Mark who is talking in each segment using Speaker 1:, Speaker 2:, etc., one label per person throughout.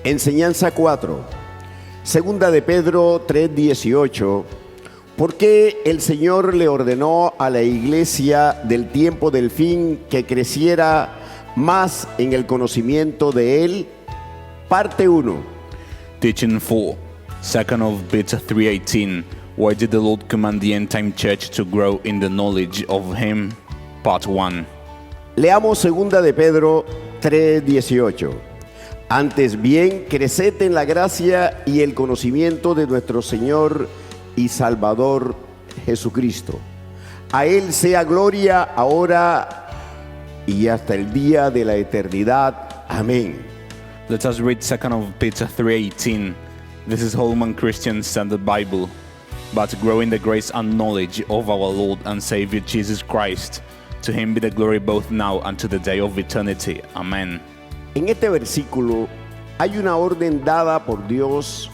Speaker 1: Enseñanza 4. Segunda de Pedro 3:18. Porque el Señor le ordenó a la iglesia del tiempo del fin que creciera más en el conocimiento de Él. Parte 1.
Speaker 2: Teaching 4, 2nd of Peter 3:18. Why did the Lord command the end-time church to grow in the knowledge of Him? Part 1.
Speaker 1: Leamos segunda de Pedro 3:18. Antes bien, creced en la gracia y el conocimiento de nuestro Señor y Salvador Jesucristo. A Él sea gloria ahora y hasta el día de la eternidad. Amén.
Speaker 2: Let us read 2nd of Peter 3:18. This is Holman Christian Standard Bible. But grow in the grace and knowledge of our Lord and Savior Jesus Christ. To Him be the glory both now and to the day of eternity. Amen.
Speaker 1: En este versículo hay una orden dada por Dios,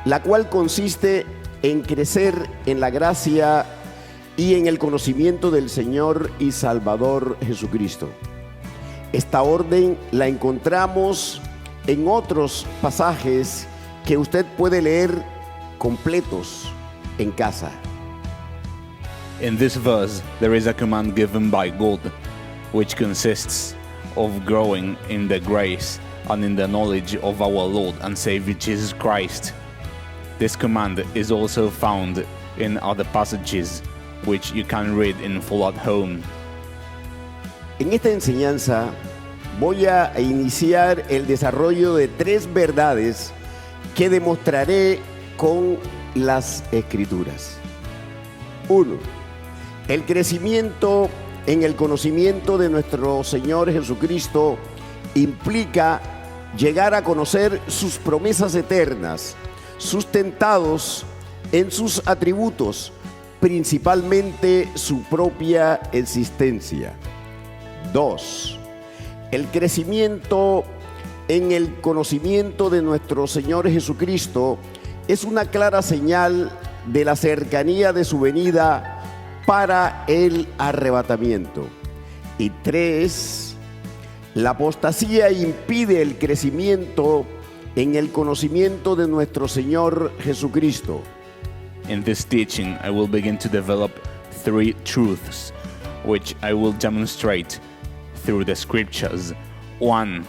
Speaker 1: la cual consiste en crecer en la gracia y en el conocimiento del Señor y Salvador Jesucristo. Esta orden la encontramos en otros pasajes que usted puede leer completos en casa.
Speaker 2: In this verse, there is a command given by God, which consists of growing in the grace and in the knowledge of our Lord and Savior Jesus Christ. This command is also found in other passages, which you can read in full at home.
Speaker 1: En esta enseñanza voy a iniciar el desarrollo de 3 verdades que demostraré con las Escrituras. 1. El crecimiento en el conocimiento de nuestro Señor Jesucristo implica llegar a conocer sus promesas eternas, sustentados en sus atributos, principalmente su propia existencia. 2. El crecimiento en el conocimiento de nuestro Señor Jesucristo es una clara señal de la cercanía de su venida para el arrebatamiento. Y 3. La apostasía impide el crecimiento en el conocimiento de nuestro Señor Jesucristo.
Speaker 2: In this teaching, I will begin to develop 3 truths, which I will demonstrate through the scriptures. 1.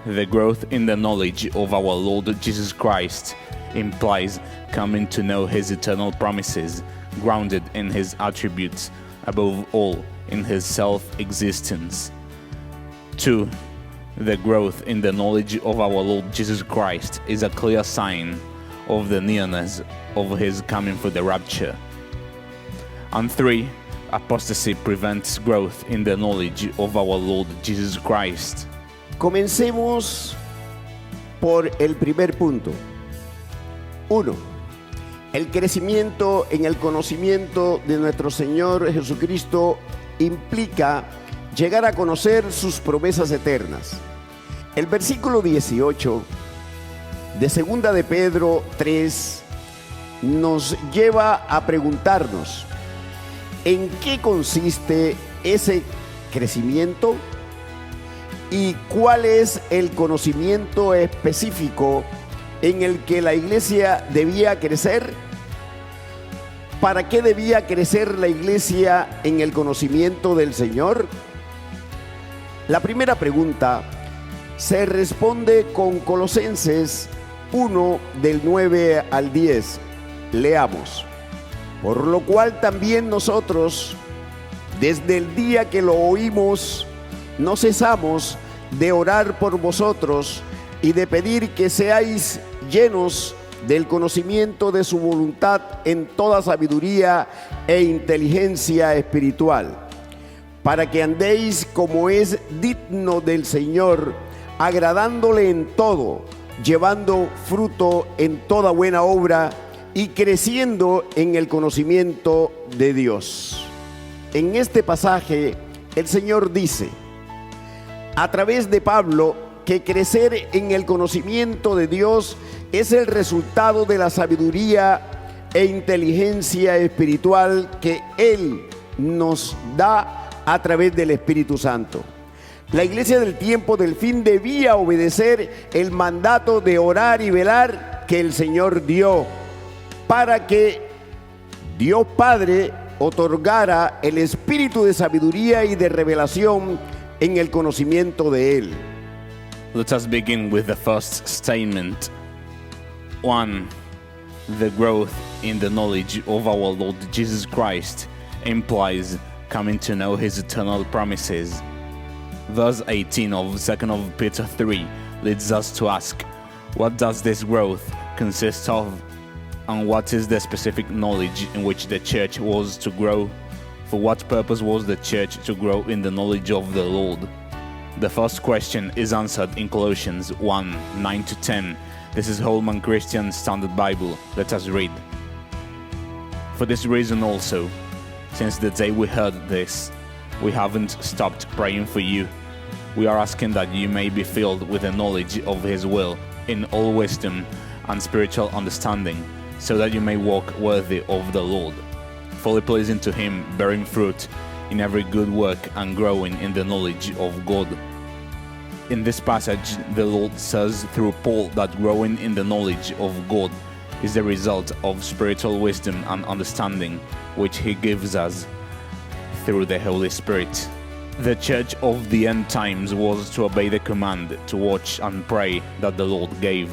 Speaker 2: The growth in the knowledge of our Lord Jesus Christ implies coming to know His eternal promises, grounded in His attributes, above all in His self-existence. 2. The growth in the knowledge of our Lord Jesus Christ is a clear sign of the nearness of His coming for the rapture. And 3. Apostasy prevents growth in the knowledge of our Lord Jesus Christ.
Speaker 1: Comencemos por el primer punto. 1. El crecimiento en el conocimiento de nuestro Señor Jesucristo implica llegar a conocer sus promesas eternas. El versículo 18 de segunda de Pedro 3 nos lleva a preguntarnos: ¿en qué consiste ese crecimiento? ¿Y cuál es el conocimiento específico en el que la iglesia debía crecer? ¿Para qué debía crecer la iglesia en el conocimiento del Señor? La primera pregunta se responde con Colosenses 1 del 9 al 10. Leamos. Por lo cual también nosotros, desde el día que lo oímos, no cesamos de orar por vosotros y de pedir que seáis llenos del conocimiento de su voluntad en toda sabiduría e inteligencia espiritual, para que andéis como es digno del Señor, agradándole en todo, llevando fruto en toda buena obra y creciendo en el conocimiento de Dios. En este pasaje, el Señor dice, a través de Pablo, que crecer en el conocimiento de Dios es el resultado de la sabiduría e inteligencia espiritual que Él nos da a través del Espíritu Santo. La iglesia del tiempo del fin debía obedecer el mandato de orar y velar que el Señor dio para que Dios Padre otorgara el espíritu de sabiduría y de revelación en el conocimiento de Él.
Speaker 2: Let us begin with the first statement. 1. The growth in the knowledge of our Lord Jesus Christ implies coming to know His eternal promises. Verse 18 of 2 of Peter 3 leads us to ask, what does this growth consist of? And what is the specific knowledge in which the church was to grow? For what purpose was the church to grow in the knowledge of the Lord? The first question is answered in Colossians 1, 9 to 10. This is Holman Christian Standard Bible. Let us read. For this reason also, since the day we heard this, we haven't stopped praying for you. We are asking that you may be filled with the knowledge of His will in all wisdom and spiritual understanding, so that you may walk worthy of the Lord, fully pleasing to Him, bearing fruit in every good work and growing in the knowledge of God. In this passage, the Lord says through Paul that growing in the knowledge of God is the result of spiritual wisdom and understanding, which He gives us through the Holy Spirit. The church of the end times was to obey the command to watch and pray that the Lord gave,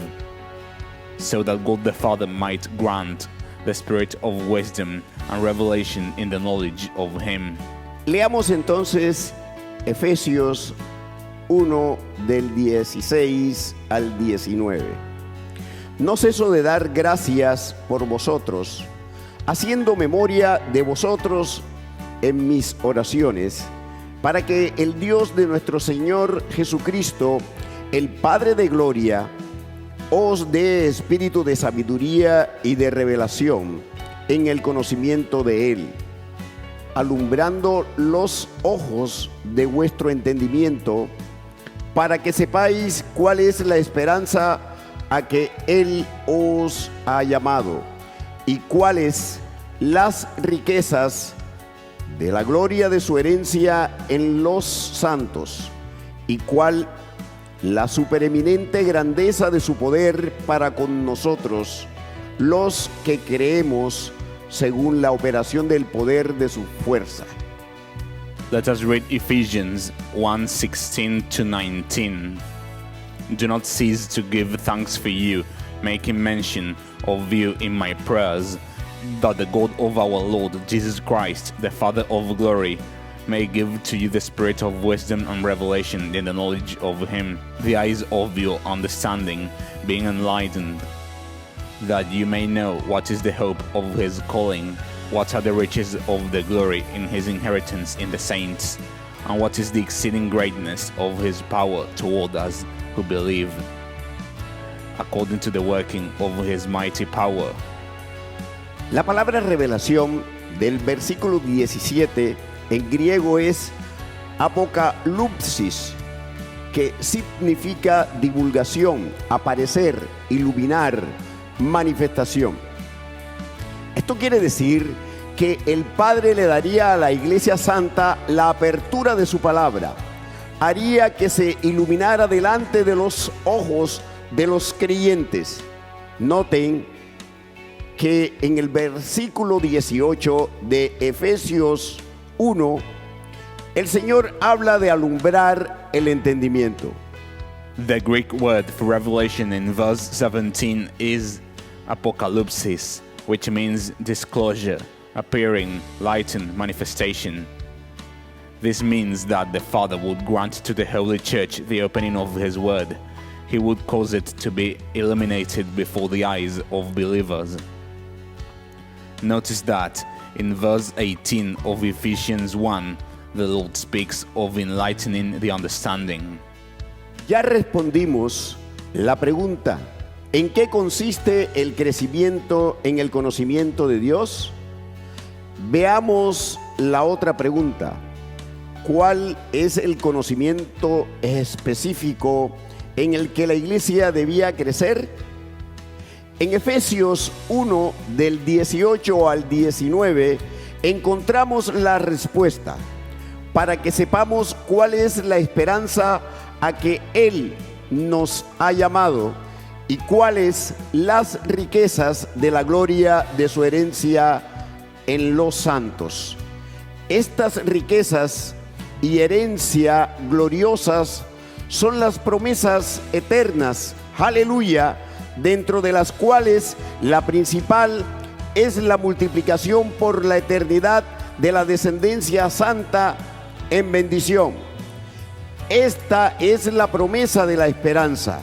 Speaker 2: so that God the Father might grant the spirit of wisdom and revelation in the knowledge of Him.
Speaker 1: Leamos entonces Efesios 1 del 16 al 19. No ceso de dar gracias por vosotros, haciendo memoria de vosotros en mis oraciones, para que el Dios de nuestro Señor Jesucristo, el Padre de gloria, os dé espíritu de sabiduría y de revelación en el conocimiento de Él, alumbrando los ojos de vuestro entendimiento, para que sepáis cuál es la esperanza a que Él os ha llamado, y cuáles las riquezas de la gloria de su herencia en los santos, y cuál la supereminente grandeza de su poder para con nosotros, los que creemos según la operación del poder de su fuerza.
Speaker 2: Let us read Ephesians 1:16 to 19. Do not cease to give thanks for you, making mention of you in my prayers, that the God of our Lord Jesus Christ, the Father of glory, may give to you the spirit of wisdom and revelation in the knowledge of Him, the eyes of your understanding being enlightened, that you may know what is the hope of His calling, what are the riches of the glory in His inheritance in the saints, and what is the exceeding greatness of His power toward us who believe, according to the working of His mighty power.
Speaker 1: La palabra revelación del versículo 17 en griego es apocalypsis, que significa divulgación, aparecer, iluminar, manifestación. Esto quiere decir que el Padre le daría a la Iglesia Santa la apertura de su palabra, haría que se iluminara delante de los ojos de los creyentes. Noten que en el versículo 18 de Efesios 1, el Señor habla de alumbrar el entendimiento.
Speaker 2: The Greek word for revelation in verse 17 is apocalypsis, which means disclosure, appearing, lighten, manifestation. This means that the Father would grant to the Holy Church the opening of His Word. He would cause it to be illuminated before the eyes of believers. Notice that in verse 18 of Ephesians 1, the Lord speaks of enlightening the understanding.
Speaker 1: Ya respondimos la pregunta: ¿en qué consiste el crecimiento en el conocimiento de Dios? Veamos la otra pregunta: ¿cuál es el conocimiento específico en el que la iglesia debía crecer? En Efesios 1, del 18 al 19, encontramos la respuesta. para que sepamos cuál es la esperanza a que Él nos ha llamado y cuáles las riquezas de la gloria de su herencia en los santos. Estas riquezas y herencia gloriosas son las promesas eternas, aleluya, dentro de las cuales la principal es la multiplicación por la eternidad de la descendencia santa en bendición. Esta es la promesa de la esperanza.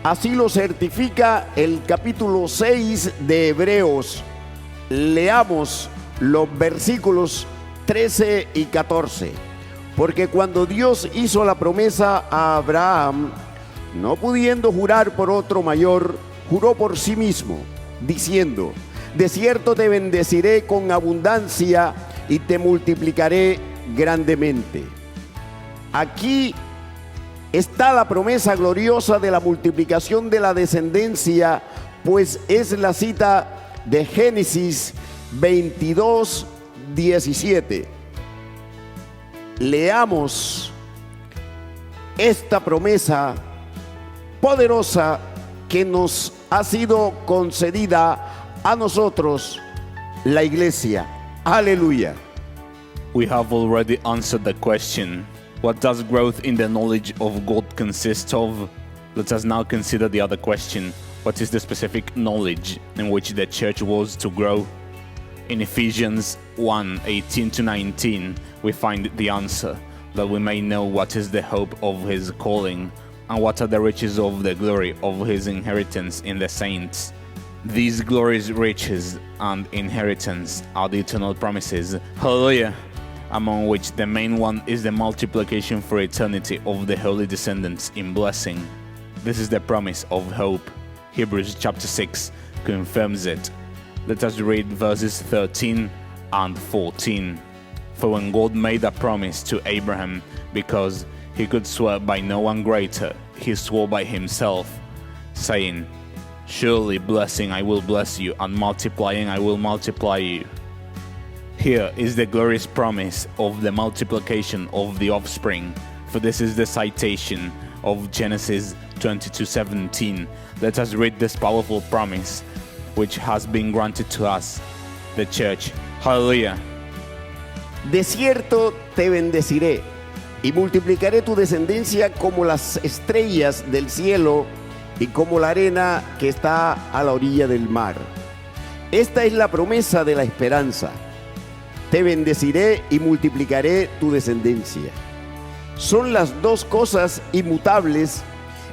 Speaker 1: Así lo certifica el capítulo 6 de Hebreos. Leamos los versículos 13 y 14. Porque cuando Dios hizo la promesa a Abraham, no pudiendo jurar por otro mayor, juró por sí mismo, diciendo: de cierto te bendeciré con abundancia y te multiplicaré grandemente. Aquí está la promesa gloriosa de la multiplicación de la descendencia, pues es la cita de Génesis 22, 17. Leamos esta promesa poderosa que nos ha sido concedida a nosotros, la iglesia. Aleluya.
Speaker 2: We have already answered the question, what does growth in the knowledge of God consist of? Let us now consider the other question, what is the specific knowledge in which the church was to grow? In Ephesians 1, 18 to 19, we find the answer, that we may know what is the hope of his calling, and what are the riches of the glory of his inheritance in the saints. These glorious riches and inheritance are the eternal promises, hallelujah, among which the main one is the multiplication for eternity of the holy descendants in blessing. This is the promise of hope. Hebrews chapter 6 confirms it. Let us read verses 13 and 14. For when God made a promise to Abraham, because he could swear by no one greater, he swore by himself, saying, surely blessing I will bless you, and multiplying I will multiply you. Here is the glorious promise of the multiplication of the offspring, for this is the citation of Genesis 22:17. Let us read this powerful promise, which has been granted to us, the church. Hallelujah.
Speaker 1: De cierto te bendeciré y multiplicaré tu descendencia como las estrellas del cielo y como la arena que está a la orilla del mar. Esta es la promesa de la esperanza. Te bendeciré y multiplicaré tu descendencia. Son las dos cosas inmutables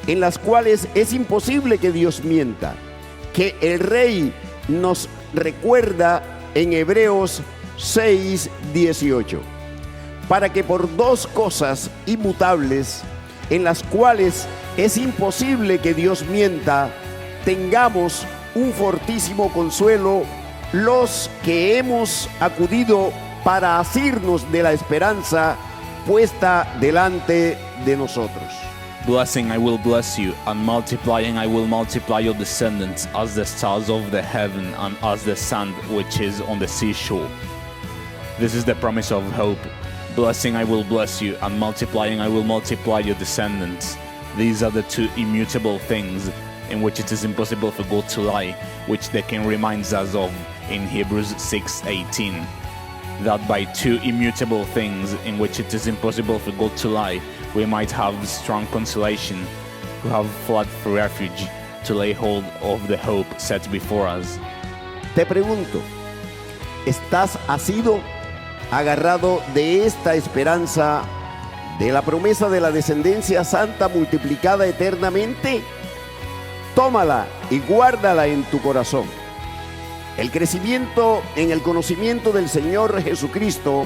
Speaker 1: en las cuales es imposible que Dios mienta, que el Rey nos recuerda en Hebreos 6:18, para que por dos cosas inmutables en las cuales es imposible que Dios mienta, tengamos un fortísimo consuelo los que hemos acudido para asirnos de la esperanza puesta delante de nosotros.
Speaker 2: Blessing I will bless you, and multiplying I will multiply your descendants as the stars of the heaven and as the sand which is on the seashore. This is the promise of hope. Blessing I will bless you, and multiplying I will multiply your descendants. These are the two immutable things in which it is impossible for God to lie, which the King reminds us of in Hebrews 6:18. That by two immutable things in which it is impossible for God to lie, we might have strong consolation, who have fled for refuge, to lay hold of the hope set before us.
Speaker 1: Te pregunto, ¿estás asido, agarrado de esta esperanza, de la promesa de la descendencia santa multiplicada eternamente? Tómala y guárdala en tu corazón. El crecimiento en el conocimiento del Señor Jesucristo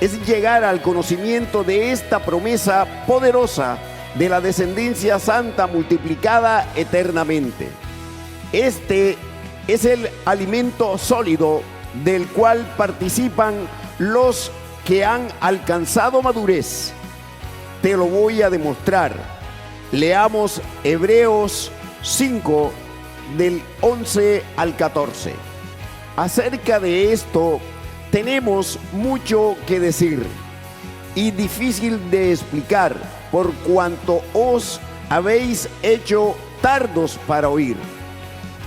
Speaker 1: es llegar al conocimiento de esta promesa poderosa de la descendencia santa multiplicada eternamente. Este es el alimento sólido del cual participan los que han alcanzado madurez. Te lo voy a demostrar. Leamos Hebreos 5 del 11 al 14. Acerca de esto tenemos mucho que decir y difícil de explicar, por cuanto os habéis hecho tardos para oír.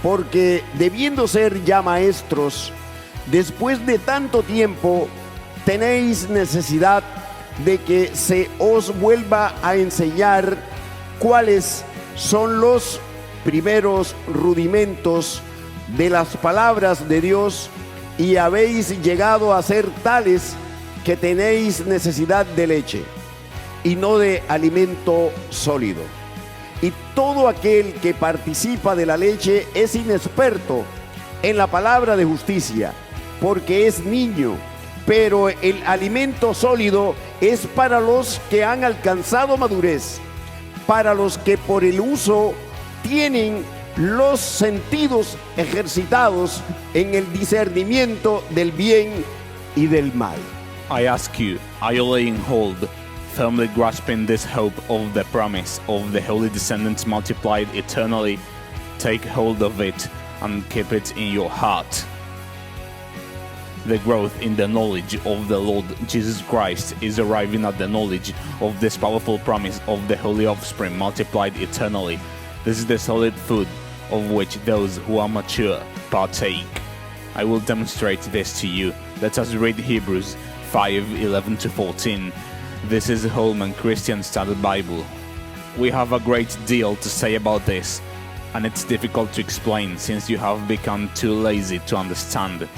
Speaker 1: Porque debiendo ser ya maestros, después de tanto tiempo, tenéis necesidad de que se os vuelva a enseñar cuáles son los primeros rudimentos de las palabras de Dios, y habéis llegado a ser tales que tenéis necesidad de leche y no de alimento sólido. Y todo aquel que participa de la leche es inexperto en la palabra de justicia, porque es niño, pero el alimento sólido es para los que han alcanzado madurez, para los que por el uso tienen los sentidos ejercitados en el discernimiento del bien y del mal.
Speaker 2: I ask you, are you laying hold, firmly grasping this hope of the promise of the holy descendants multiplied eternally? Take hold of it and keep it in your heart. The growth in the knowledge of the Lord Jesus Christ is arriving at the knowledge of this powerful promise of the holy offspring multiplied eternally. This is the solid food of which those who are mature partake. I will demonstrate this to you. Let us read Hebrews 5:11-14. This is the Holman Christian Standard Bible. We have a great deal to say about this, and it's difficult to explain since you have become too lazy to understand.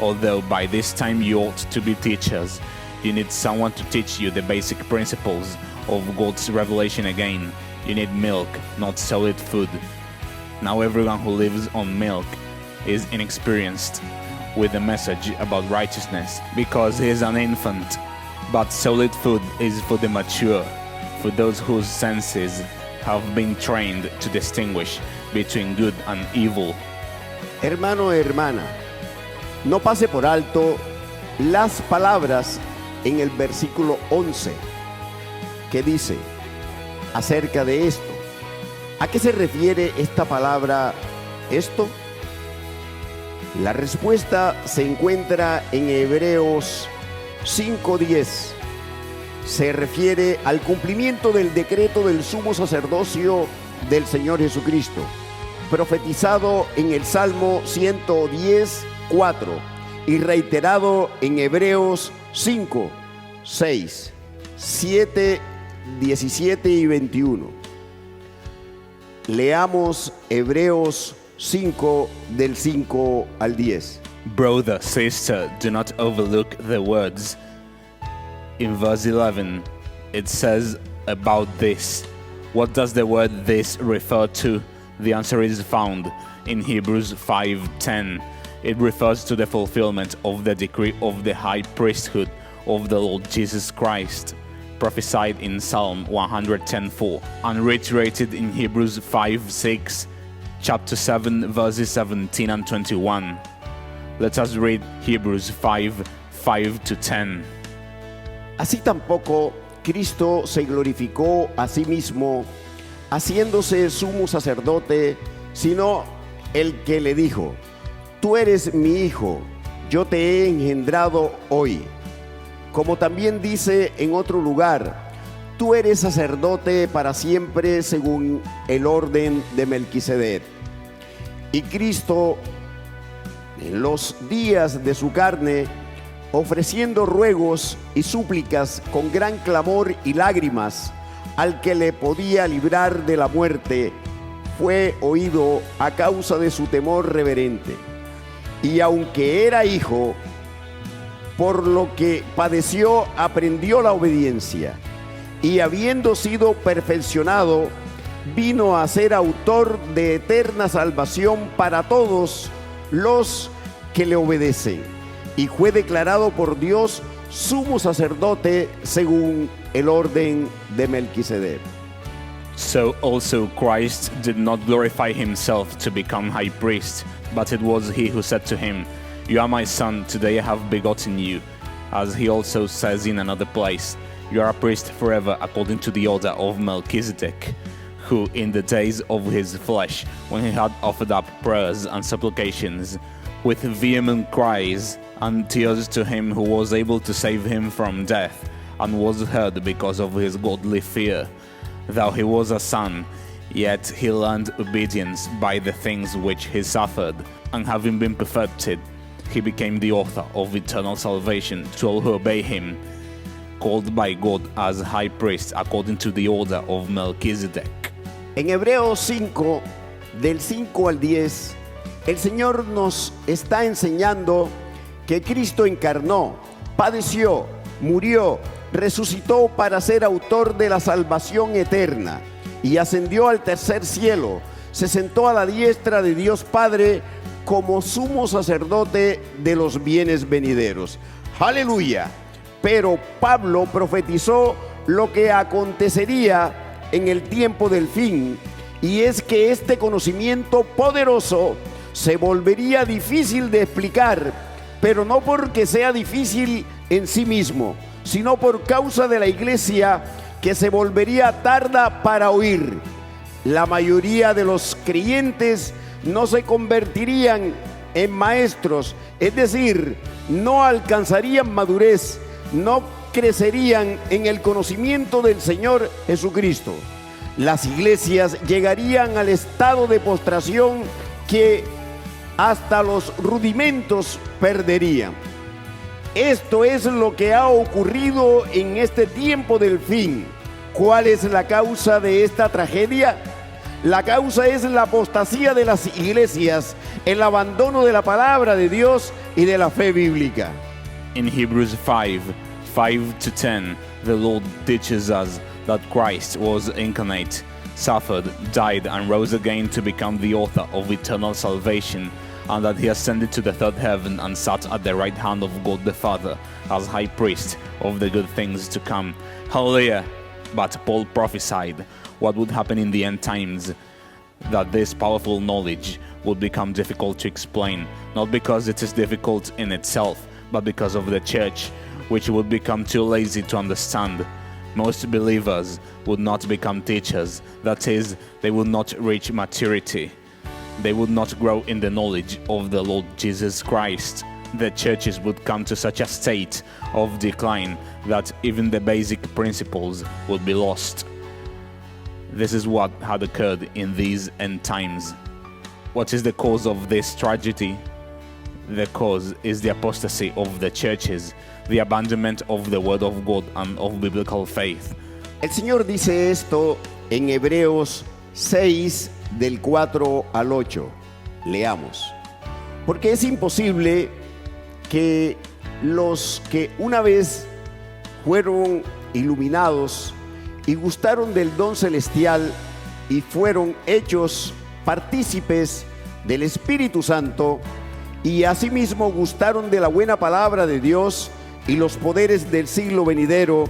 Speaker 2: Although by this time you ought to be teachers, you need someone to teach you the basic principles of God's revelation again. You need milk, not solid food. Now everyone who lives on milk is inexperienced with the message about righteousness because he is an infant. But solid food is for the mature, for those whose senses have been trained to distinguish between good and evil.
Speaker 1: Hermano, hermana, no pase por alto las palabras en el versículo 11 que dice acerca de esto. ¿A qué se refiere esta palabra esto? La respuesta se encuentra en Hebreos 5:10. Se refiere al cumplimiento del decreto del sumo sacerdocio del Señor Jesucristo, profetizado en el Salmo 110:4 y reiterado en Hebreos 5, 6, 7, 17 y 21. Leamos Hebreos 5 del 5 al 10.
Speaker 2: Brother, sister, do not overlook the words. In verse 11, it says about this. What does the word "this" refer to? The answer is found in Hebrews 5:10. It refers to the fulfillment of the decree of the high priesthood of the Lord Jesus Christ, prophesied in Psalm 110:4, and reiterated in Hebrews 5:6, chapter 7, verses 17 and 21. Let us read Hebrews 5:5-10.
Speaker 1: Así tampoco Cristo se glorificó a sí mismo, haciéndose sumo sacerdote, sino el que le dijo: Tú eres mi hijo, yo te he engendrado hoy. Como también dice en otro lugar: Tú eres sacerdote para siempre según el orden de Melquisedec. Y Cristo, en los días de su carne, ofreciendo ruegos y súplicas con gran clamor y lágrimas al que le podía librar de la muerte, fue oído a causa de su temor reverente. Y aunque era hijo, por lo que padeció, aprendió la obediencia, y habiendo sido perfeccionado, vino a ser autor de eterna salvación para todos los que le obedecen, y fue declarado por Dios sumo sacerdote según el orden de Melquisedec.
Speaker 2: So also Christ did not glorify himself to become high priest, but it was he who said to him, You are my son, today I have begotten you. As he also says in another place, You are a priest forever according to the order of Melchizedek, who in the days of his flesh, when he had offered up prayers and supplications, with vehement cries and tears to him who was able to save him from death, and was heard because of his godly fear. Though he was a son, yet he learned obedience by the things which he suffered, and having been perfected, he became the author of eternal salvation to all who obey him, called by God as high priest according to the order of Melchizedek.
Speaker 1: En Hebreos 5, del 5 al 10, el Señor nos está enseñando que Cristo encarnó, padeció, murió, resucitó para ser autor de la salvación eterna y ascendió al tercer cielo, se sentó a la diestra de Dios Padre como sumo sacerdote de los bienes venideros. ¡Aleluya! Pero Pablo profetizó lo que acontecería en el tiempo del fin, y es que este conocimiento poderoso se volvería difícil de explicar, pero no porque sea difícil en sí mismo, sino por causa de la iglesia que se volvería tarda para oír. La mayoría de los creyentes no se convertirían en maestros, es decir, no alcanzarían madurez, no crecerían en el conocimiento del Señor Jesucristo. Las iglesias llegarían al estado de postración que hasta los rudimentos perderían. Esto es lo que ha ocurrido en este tiempo del fin. ¿Cuál es la causa de esta tragedia? La causa es la apostasía de las iglesias, el abandono de la palabra de Dios y de la fe bíblica.
Speaker 2: In Hebrews 5:5-10, the Lord teaches us that Christ was incarnate, suffered, died, and rose again to become the author of eternal salvation, and that he ascended to the third heaven and sat at the right hand of God the Father as high priest of the good things to come. Hallelujah! But Paul prophesied what would happen in the end times, that this powerful knowledge would become difficult to explain, not because it is difficult in itself, but because of the church, which would become too lazy to understand. Most believers would not become teachers, that is, they would not reach maturity. They would not grow in the knowledge of the Lord Jesus Christ. The churches would come to such a state of decline that even the basic principles would be lost. This is what had occurred in these end times. What is the cause of this tragedy? The cause is the apostasy of the churches, the abandonment of the word of God and of biblical faith.
Speaker 1: El Señor dice esto en Hebreos 6, del 4 al 8. Leamos. Porque es imposible que los que una vez fueron iluminados y gustaron del don celestial y fueron hechos partícipes del Espíritu Santo y asimismo gustaron de la buena palabra de Dios y los poderes del siglo venidero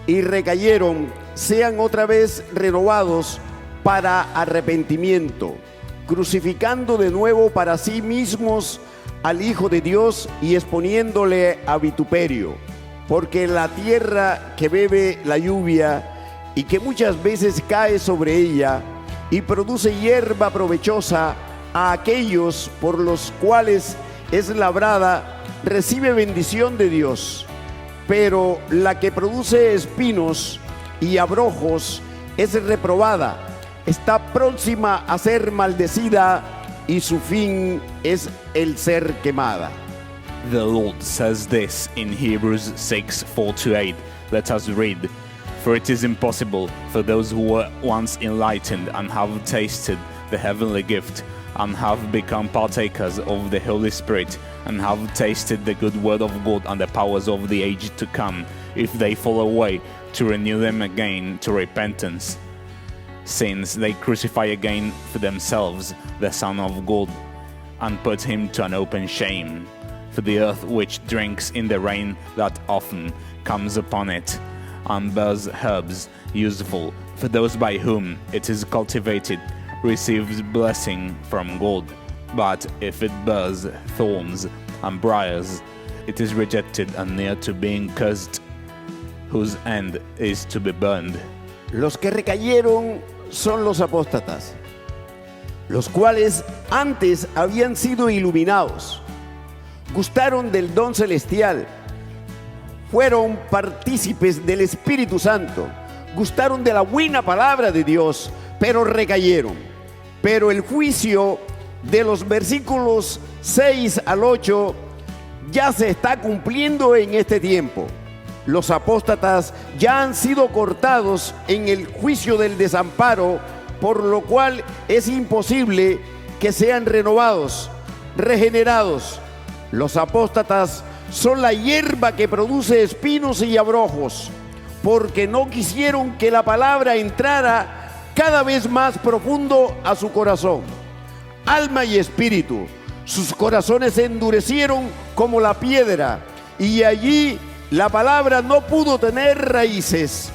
Speaker 1: y recayeron, sean otra vez renovados para arrepentimiento, crucificando de nuevo para sí mismos al Hijo de Dios y exponiéndole a vituperio, porque la tierra que bebe la lluvia y que muchas veces cae sobre ella y produce hierba provechosa a aquellos por los cuales es labrada, recibe bendición de Dios, pero la que produce espinos y abrojos es reprobada, está próxima a ser maldecida y su fin es el ser quemada.
Speaker 2: The Lord says this in Hebrews 6:4-8. Let us read. For it is impossible for those who were once enlightened and have tasted the heavenly gift and have become partakers of the Holy Spirit and have tasted the good word of God and the powers of the age to come, if they fall away, to renew them again to repentance, since they crucify again for themselves the Son of God and put him to an open shame. For the earth which drinks in the rain that often comes upon it and bears herbs useful for those by whom it is cultivated receives blessing from God. But if it bears thorns and briars, it is rejected and near to being cursed, whose end is to be burned.
Speaker 1: Los que recayeron son los apóstatas, los cuales antes habían sido iluminados, gustaron del don celestial, fueron partícipes del Espíritu Santo, gustaron de la buena palabra de Dios, pero recayeron. Pero el juicio de los versículos 6 al 8 ya se está cumpliendo en este tiempo. Los apóstatas ya han sido cortados en el juicio del desamparo, por lo cual es imposible que sean renovados, regenerados. Los apóstatas son la hierba que produce espinos y abrojos, porque no quisieron que la palabra entrara cada vez más profundo a su corazón, alma y espíritu. Sus corazones se endurecieron como la piedra, y allí la palabra no pudo tener raíces.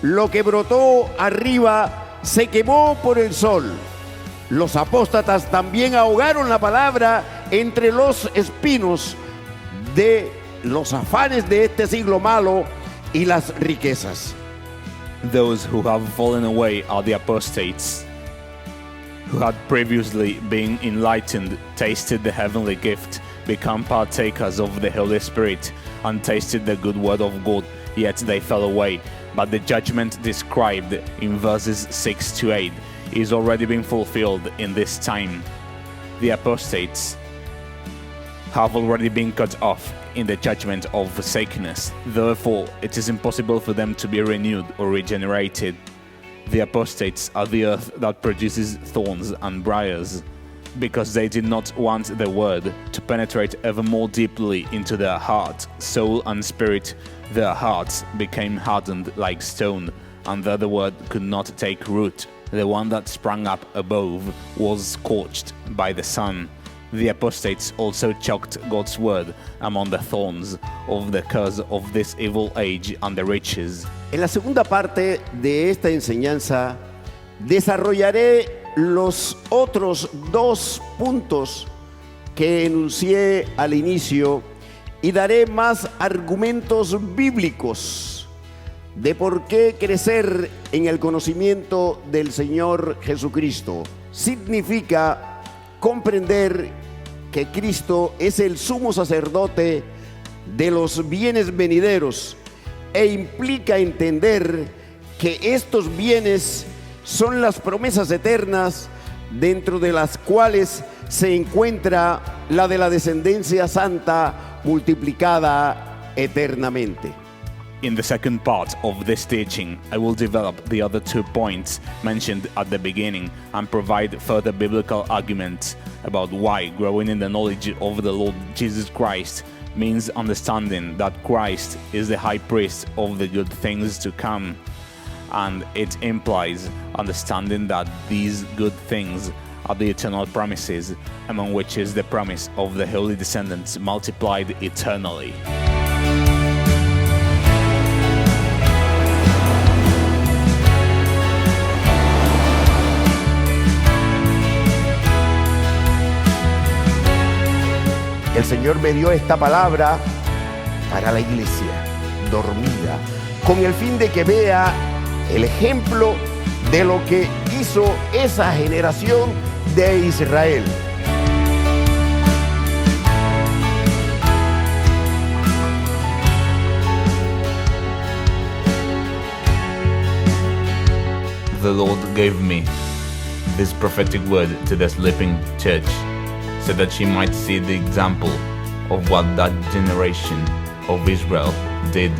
Speaker 1: Lo que brotó arriba se quemó por el sol. Los apóstatas también ahogaron la palabra entre los espinos de los afanes de este siglo malo y las riquezas.
Speaker 2: Those who have fallen away are the apostates, who had previously been enlightened, tasted the heavenly gift, become partakers of the Holy Spirit, and tasted the good word of God, yet they fell away. But the judgment described in verses 6 to 8 is already being fulfilled in this time. The apostates have already been cut off in the judgment of forsakenness. Therefore, it is impossible for them to be renewed or regenerated. The apostates are the earth that produces thorns and briars. Because they did not want the word to penetrate ever more deeply into their heart, soul, and spirit, their hearts became hardened like stone, and there the word could not take root. The one that sprang up above was scorched by the sun. The apostates also choked God's word among the thorns of the curse of this evil age and the riches.
Speaker 1: En la segunda parte de esta enseñanza desarrollaré los otros dos puntos que enuncié al inicio y daré más argumentos bíblicos de por qué crecer en el conocimiento del Señor Jesucristo significa comprender que Cristo es el sumo sacerdote de los bienes venideros e implica entender que estos bienes son las promesas eternas dentro de las cuales se encuentra la de la descendencia santa multiplicada eternamente.
Speaker 2: In the second part of this teaching, I will develop the other 2 points mentioned at the beginning and provide further biblical arguments about why growing in the knowledge of the Lord Jesus Christ means understanding that Christ is the high priest of the good things to come, and it implies understanding that these good things are the eternal promises, among which is the promise of the holy descendants multiplied eternally.
Speaker 1: El Señor me dio esta palabra para la iglesia dormida, con el fin de que vea el ejemplo de lo que hizo esa generación de Israel.
Speaker 2: The Lord gave me this prophetic word to the sleeping church, so that she might see the example of what that generation of Israel did